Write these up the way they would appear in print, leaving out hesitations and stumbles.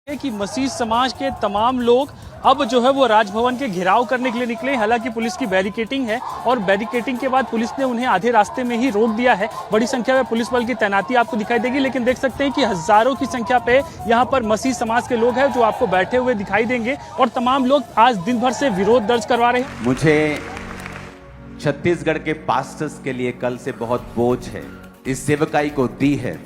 कि मसीह समाज के तमाम लोग अब जो है वो राजभवन के घेराव करने के लिए निकले। हालांकि पुलिस की बैरिकेटिंग है और बैरिकेटिंग के बाद पुलिस ने उन्हें आधे रास्ते में ही रोक दिया है। बड़ी संख्या में पुलिस बल की तैनाती आपको दिखाई देगी, लेकिन देख सकते हैं कि हजारों की संख्या पे यहाँ पर मसीह समाज के लोग हैं जो आपको बैठे हुए दिखाई देंगे और तमाम लोग आज दिन भर से विरोध दर्ज करवा रहे हैं। मुझे छत्तीसगढ़ के पास्टर्स के लिए कल से बहुत बोझ है, इस सेवकाई को दी है।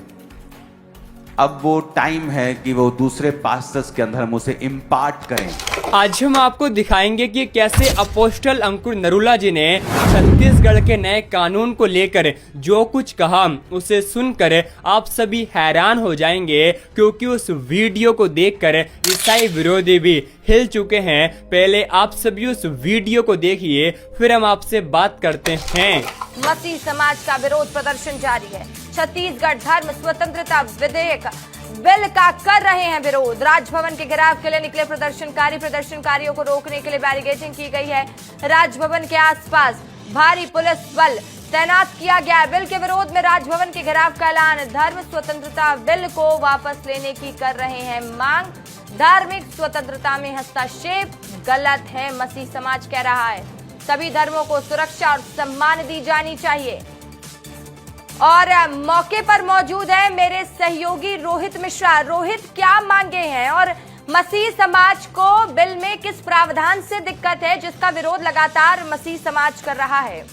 अब वो टाइम है कि वो दूसरे पास्टर्स के अंदर हम उसे इम्पार्ट करें। आज हम आपको दिखाएंगे कि कैसे अपोस्टल अंकुर नरूला जी ने छत्तीसगढ़ के नए कानून को लेकर जो कुछ कहा उसे सुनकर आप सभी हैरान हो जाएंगे, क्योंकि उस वीडियो को देखकर ईसाई विरोधी भी हिल चुके हैं। पहले आप सभी उस वीडियो को देखिए, फिर हम आपसे बात करते हैं। मसीह समाज का विरोध प्रदर्शन जारी है। छत्तीसगढ़ धर्म स्वतंत्रता विधेयक बिल का कर रहे हैं विरोध। राजभवन के घेराव के लिए निकले प्रदर्शनकारियों को रोकने के लिए बैरिकेडिंग की गई है। राजभवन के आसपास भारी पुलिस बल तैनात किया गया है। बिल के विरोध में राजभवन के घेराव का ऐलान। धर्म स्वतंत्रता बिल को वापस लेने की कर रहे हैं मांग। धार्मिक स्वतंत्रता में हस्तक्षेप गलत है, मसीह समाज कह रहा है। सभी धर्मों को सुरक्षा और सम्मान दी जानी चाहिए। और मौके पर मौजूद है मेरे सहयोगी रोहित मिश्रा। रोहित, क्या मांगे हैं और मसीह समाज को बिल में किस प्रावधान से दिक्कत है जिसका विरोध लगातार मसीह समाज कर रहा है?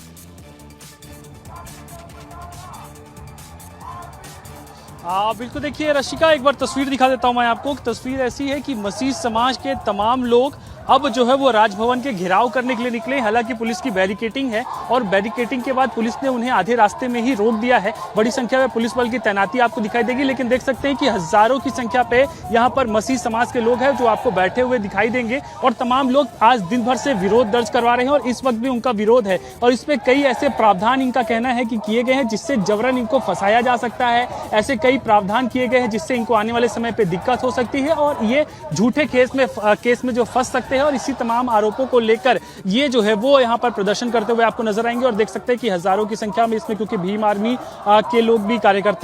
बिल्कुल, देखिए रशिका, एक बार तस्वीर दिखा देता हूं मैं आपको। तस्वीर ऐसी है कि मसीह समाज के तमाम लोग अब जो है वो राजभवन के घेराव करने के लिए निकले। हालांकि पुलिस की बैरिकेटिंग है और बैरिकेटिंग के बाद पुलिस ने उन्हें आधे रास्ते में ही रोक दिया है। बड़ी संख्या में पुलिस बल की तैनाती आपको दिखाई देगी, लेकिन देख सकते हैं कि हजारों की संख्या पे यहाँ पर मसीह समाज के लोग हैं जो आपको बैठे हुए दिखाई देंगे और तमाम लोग आज दिन भर से विरोध दर्ज करवा रहे हैं और इस वक्त भी उनका विरोध है। और इसमें कई ऐसे प्रावधान इनका कहना है कि किए गए हैं जिससे जबरन इनको फंसाया जा सकता है। ऐसे कई प्रावधान किए गए हैं जिससे इनको आने वाले समय पे दिक्कत हो सकती है और ये झूठे केस में जो फंस सकते हैं। और इसी तमाम आरोपों को लेकर ये जो है वो यहाँ पर प्रदर्शन करते हुए आपको नजर आएंगे और देख सकते हैं कि हजारों की संख्या में इसमें, क्योंकि भीम आर्मी के लोग भी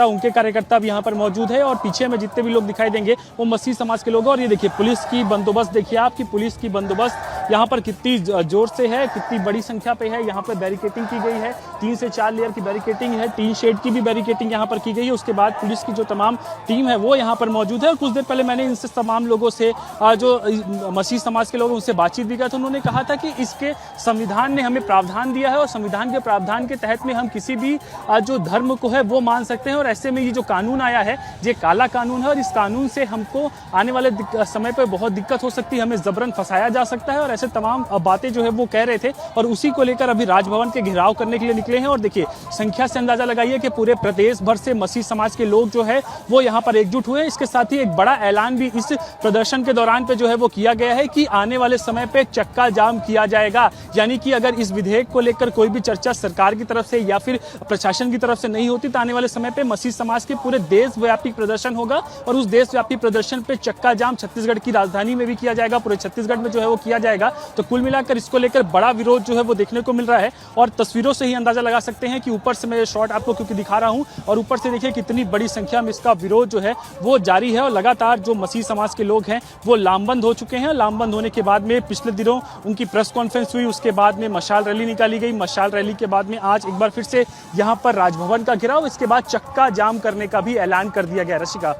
उनके कार्यकर्ता भी यहाँ पर मौजूद है और पीछे में जितने भी लोग दिखाई देंगे वो मसीह समाज के लोग। और ये देखिए पुलिस की बंदोबस्त, देखिए आपकी पुलिस की बंदोबस्त यहाँ पर कितनी जोर से है, कितनी बड़ी संख्या पे है। यहाँ पर बैरिकेटिंग की गई है, 3 से 4 लेयर की बैरिकेटिंग है, 3 शेड की भी बैरिकेटिंग यहाँ पर की गई है। उसके बाद पुलिस की जो तमाम टीम है वो यहाँ पर मौजूद है। और कुछ देर पहले मैंने इनसे तमाम लोगों से जो मसीह समाज के लोग उनसे बातचीत भी किया, तो उन्होंने कहा था कि इसके संविधान ने हमें प्रावधान दिया है और संविधान के प्रावधान के तहत में हम किसी भी जो धर्म को है वो मान सकते हैं। और ऐसे में ये जो कानून आया है ये काला कानून है और इस कानून से हमको आने वाले समय पर बहुत दिक्कत हो सकती है, हमें जबरन फंसाया जा सकता है और ऐसे तमाम बातें जो है वो कह रहे थे। और उसी को लेकर अभी राजभवन के घेराव करने के लिए निकले हैं। और देखिए संख्या से अंदाजा लगाइए कि पूरे प्रदेश भर से मसीह समाज के लोग जो है वो यहाँ पर एकजुट हुए। इसके साथ ही एक बड़ा ऐलान भी इस प्रदर्शन के दौरान पे जो है वो किया गया है कि आने वाले समय पे चक्का जाम किया जाएगा। यानी कि अगर इस विधेयक को लेकर कोई भी चर्चा सरकार की तरफ से या फिर प्रशासन की तरफ से नहीं होती तो आने वाले समय पे मसीह समाज के पूरे देशव्यापी प्रदर्शन होगा और उस देशव्यापी प्रदर्शन पे चक्का जाम छत्तीसगढ़ की राजधानी में भी किया जाएगा, पूरे छत्तीसगढ़ में जो है वो किया जाएगा। तो कुल मिलाकर इसको लेकर बड़ा विरोध जो है वो देखने को मिल रहा है और तस्वीरों से ही अंदाजा लगा सकते हैं कि ऊपर से मैं शॉट आपको क्योंकि दिखा रहा हूं और ऊपर से देखिए कितनी बड़ी संख्या में इसका विरोध जो है वो जारी है। और लगातार जो मसीह समाज के लोग हैं वो लामबंद हो चुके हैं। लामबंद होने के बाद में पिछले दिनों उनकी प्रेस कॉन्फ्रेंस हुई, उसके बाद में मशाल रैली निकाली गई। मशाल रैली के बाद में आज एक बार फिर से यहाँ पर राजभवन का घेराव, इसके बाद चक्का जाम करने का भी ऐलान कर दिया गया। रशिका,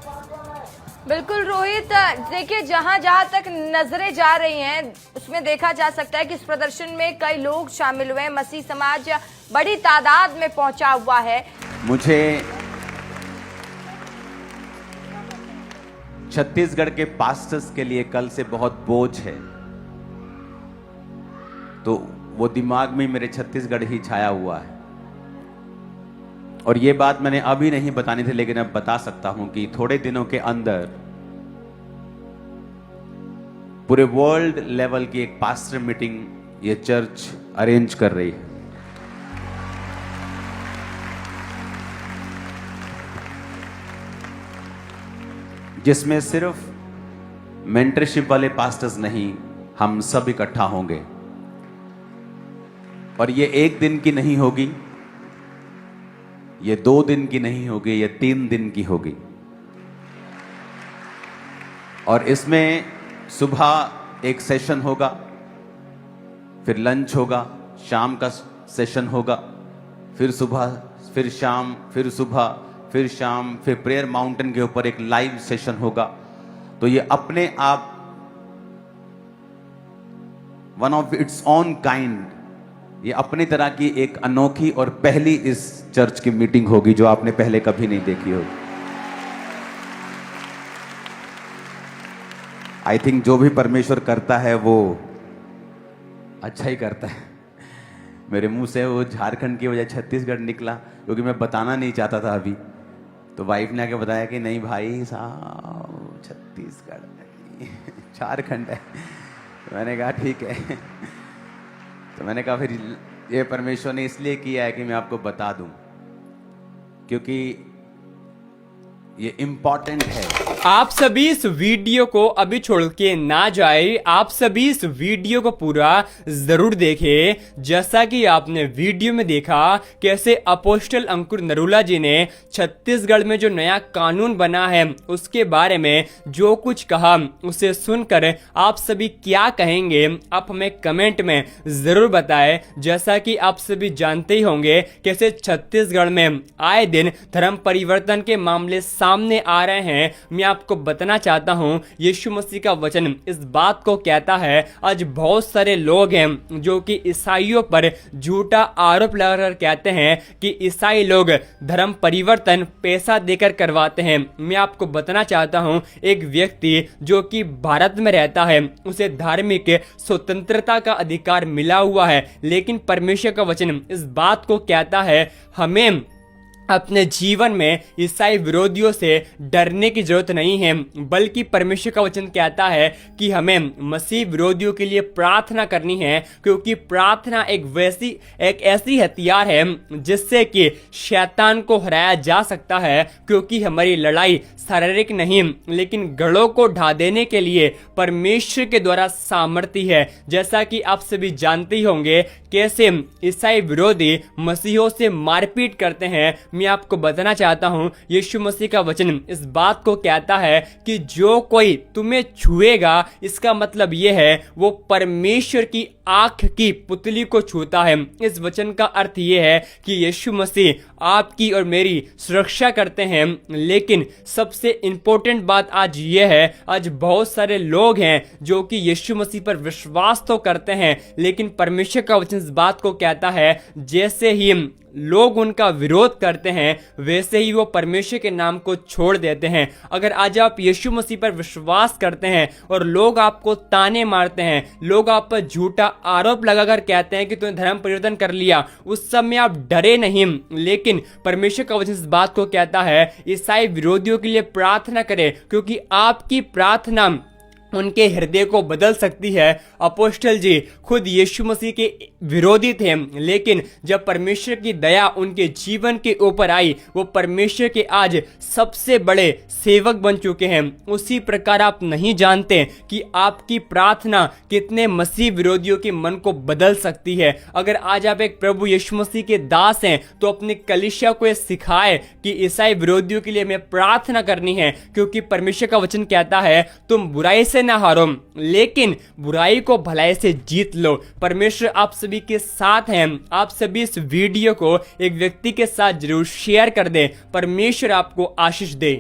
बिल्कुल रोहित, देखिए जहां जहां तक नजरें जा रही हैं उसमें देखा जा सकता है कि इस प्रदर्शन में कई लोग शामिल हुए हैं। मसीह समाज बड़ी तादाद में पहुंचा हुआ है। मुझे छत्तीसगढ़ के पास्टर्स के लिए कल से बहुत बोझ है, तो वो दिमाग में मेरे छत्तीसगढ़ ही छाया हुआ है। और ये बात मैंने अभी नहीं बतानी थी, लेकिन अब बता सकता हूं कि थोड़े दिनों के अंदर पूरे वर्ल्ड लेवल की एक पास्टर मीटिंग ये चर्च अरेंज कर रही है, जिसमें सिर्फ मेंटरशिप वाले पास्टर्स नहीं, हम सब इकट्ठा होंगे। और ये 1 दिन की नहीं होगी, ये 2 दिन की नहीं होगी, ये 3 दिन की होगी। और इसमें सुबह एक सेशन होगा, फिर लंच होगा, शाम का सेशन होगा, फिर सुबह, फिर शाम, फिर सुबह, फिर शाम, फिर प्रेयर माउंटेन के ऊपर एक लाइव सेशन होगा। तो ये अपने आप one of its on kind, ये अपनी तरह की एक अनोखी और पहली इस चर्च की मीटिंग होगी जो आपने पहले कभी नहीं देखी होगी। आई थिंक जो भी परमेश्वर करता है वो अच्छा ही करता है। मेरे मुंह से वो झारखंड की वजह छत्तीसगढ़ निकला, क्योंकि मैं बताना नहीं चाहता था अभी। तो वाइफ ने आके बताया कि नहीं भाई साहब, छत्तीसगढ़ नहीं, झारखंड है। तो मैंने कहा ठीक है। तो मैंने कहा फिर ये परमेश्वर ने इसलिए किया है कि मैं आपको बता दूं, क्योंकि ये इम्पोर्टेंट है। आप सभी इस वीडियो को अभी छोड़ के ना जाए, आप सभी इस वीडियो को पूरा जरूर देखें। जैसा कि आपने वीडियो में देखा कैसे अपोस्टल अंकुर नरूला जी ने छत्तीसगढ़ में जो नया कानून बना है उसके बारे में जो कुछ कहा, उसे सुनकर आप सभी क्या कहेंगे आप हमें कमेंट में जरूर बताएं। जैसा कि आप सभी जानते ही होंगे कैसे छत्तीसगढ़ में आए दिन धर्म परिवर्तन के मामले सामने आ रहे हैं। मैं आपको बताना चाहता हूं, यीशु मसीह का वचन इस बात को कहता है, आज बहुत सारे लोग हैं जो कि ईसाइयों पर झूठा आरोप लगाकर कहते हैं कि ईसाई लोग धर्म परिवर्तन पैसा देकर करवाते हैं। मैं आपको बताना चाहता हूं, एक व्यक्ति जो कि भारत में रहता है उसे धार्मिक स्वतंत्रता का अधिकार मिला हुआ है, लेकिन परमेश्वर का वचन इस बात को कहता है हमें अपने जीवन में ईसाई विरोधियों से डरने की जरूरत नहीं है, बल्कि परमेश्वर का वचन कहता है कि हमें मसीह विरोधियों के लिए प्रार्थना करनी है, क्योंकि प्रार्थना एक ऐसी हथियार है जिससे कि शैतान को हराया जा सकता है। क्योंकि हमारी लड़ाई शारीरिक नहीं लेकिन गढ़ों को ढा देने के लिए परमेश्वर के द्वारा सामर्थ्य है। जैसा कि आप सभी जानते ही होंगे कैसे ईसाई विरोधी मसीहों से मारपीट करते हैं। मैं आपको बताना चाहता हूं, यीशु मसीह का वचन इस बात को कहता है कि जो कोई तुम्हें छुएगा, इसका मतलब यह है वो परमेश्वर की आंख की पुतली को छूता है। इस वचन का अर्थ यह है कि यीशु मसीह आपकी और मेरी सुरक्षा करते हैं। लेकिन सबसे इंपॉर्टेंट बात आज यह है, आज बहुत सारे लोग हैं जो कि यीशु मसीह पर विश्वास तो करते हैं, लेकिन परमेश्वर का वचन इस बात को कहता है जैसे ही लोग उनका विरोध करते हैं वैसे ही वो परमेश्वर के नाम को छोड़ देते हैं। अगर आज आप यीशु मसीह पर विश्वास करते हैं और लोग आपको ताने मारते हैं, लोग आप पर झूठा आरोप लगाकर कहते हैं कि तूने धर्म परिवर्तन कर लिया, उस समय आप डरे नहीं। लेकिन परमेश्वर का वचन इस बात को कहता है ईसाई विरोधियों के लिए प्रार्थना करें, क्योंकि आपकी प्रार्थना उनके हृदय को बदल सकती है। अपोस्टल जी खुद यीशु मसीह के विरोधी थे, लेकिन जब परमेश्वर की दया उनके जीवन के ऊपर आई, वो परमेश्वर के आज सबसे बड़े सेवक बन चुके हैं। उसी प्रकार आप नहीं जानते कि आपकी प्रार्थना कितने मसीह विरोधियों के मन को बदल सकती है। अगर आज आप एक प्रभु यीशु मसीह के दास हैं तो अपनी कलीसिया को यह सिखाए कि ईसाई विरोधियों के लिए हमें प्रार्थना करनी है, क्योंकि परमेश्वर का वचन कहता है तुम बुराई से ना हारो लेकिन बुराई को भलाई से जीत लो। परमेश्वर आप सभी के साथ हैं। आप सभी इस वीडियो को एक व्यक्ति के साथ जरूर शेयर कर दें। परमेश्वर आपको आशीष दे।